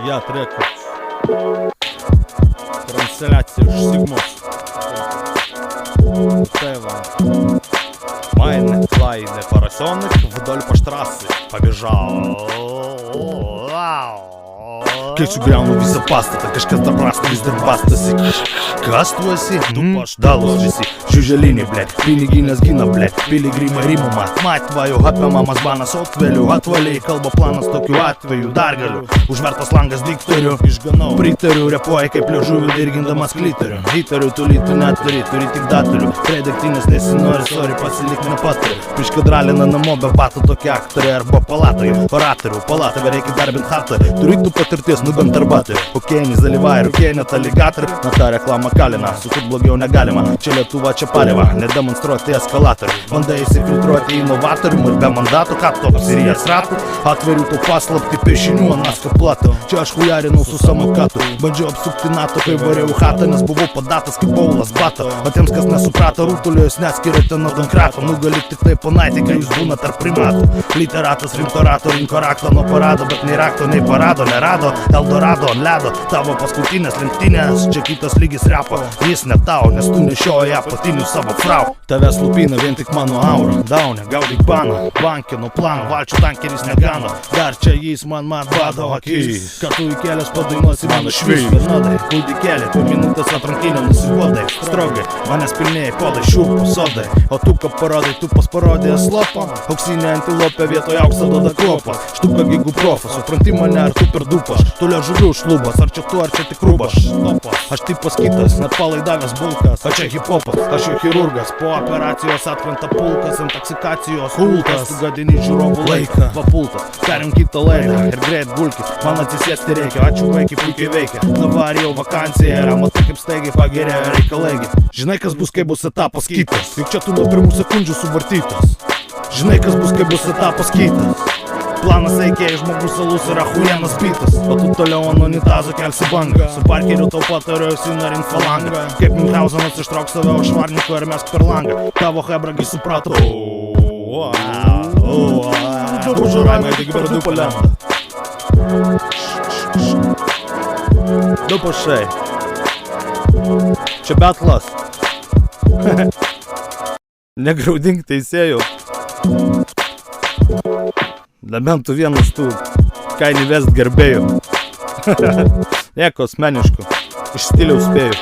Я Рекордс. Трансляция iš Sigmos. Тева. Майны, клайны, поросенок вдоль по штрассе побежал. Kai sugriaunu visą pastatą, kažkas dar prasta vis dar bastasi. Kas tu esi? Tu pašdalus visi. Žiuželiniai, blėt, piniginės gina, blėt, piligrimai rimama. Matvaju, apie mamas banas otveliu, atvaliai kalba planas tokiu atveju. Dar galiu, užvertas langas diktoriu, išganau, pritariu, repuoja kaip liežuvį dirgindamas klitoriu. Įtariu, tu lytų neturi, turi tik datorių. Prie degtinės nesinori, sorry, pasilik nepatariu. Priškadralina namo be batų tokie aktoriai arba palatai. Oratorių, palatą, reikia darbint hatą. Turi tu patirties, bent arbatorių. Kokienį zalyvai, rukienį aligatorių. Na ta reklama kalina, sukurt blogiau negalima. Čia Lietuva, čia paliva, nedemonstruoti eskalatorių. Bandai įsifiltruoti inovatorium ir be mandatų, kad toks ir jas ratų. Atveriu to paslapti piešinių anasko plato. Čia aš hujarinau su samokatu. Bandžiau apsukti NATO, kai variau chatą, nes buvau padatas kaip Paulas Bata. O tiems, kas nesuprato, rutulio jūs neskiriate nuo Donkrato. Nugali tik tai panaitį, kai jūs būna tarp primatų. Literatas rimto rato, rinko rakto nuo parado, bet nei rakto, nei parado nerado. Eldorado ant ledo, tavo paskutinės lenktynės. Čia kitas lygis repo, jis ne tau, nes tu nešioji apatinių savo frau. Tavęs lupina vien tik mano aura. Daunė, gaudyk baną, bankino planą, valčių tankeris negano. Dar čia jis man bado akis. Kad tu įkelės padainuosi mano švis. Vienodai, kūdikėlė, po minutės atrankinio nusivodai. Strogai, manęs pilnėjai podai, šiurpų sodai. O tu ką parodai, tu parodėjai slopą. Auksinė antilopė vietoj aukso duoda kopą. Štuka gigų profas, supranti mane ar tu per dupas. Tu liežuviu šlubas, ar čia tu, ar čia tik rūbas. Aš tipas kitas, net palaidavęs bulkas. O čia hiphopas, aš jau chirurgas. Po operacijos atkrenta pulkas, intoksikacijos kultas. Tu gadini žiūrovų laiką, papultas. Perim kitą laidą ir greit gulkis. Man atsisėsti reikia, ačiū vaikai puikiai veikia. Dabar jau vakancija yra, matai kaip staigiai pagerėjo reikalaigi. Žinai kas bus, kai bus etapas kitas. Juk čia tu nuo pirmų sekundžių suvartytas. Žinai kas bus, kai bus etapas kitas. Planas eikėjai, žmogus salus yra hujenas bitas. O tu toliau ant unitazo kelsi bangą. Su parkeriu tau patariu įsinarint falangą. Kaip Münchhausenas ištrauk save už švarniko ir mesk per langą. Tavo hebragi suprato. Užuramai tik per du palenda. Du pašai. Čia betlas. Negraudink teisėjų. Nebent tu vienas tų kainį vest gerbėjų. Nieko asmeniško. Iš stiliaus spėjų.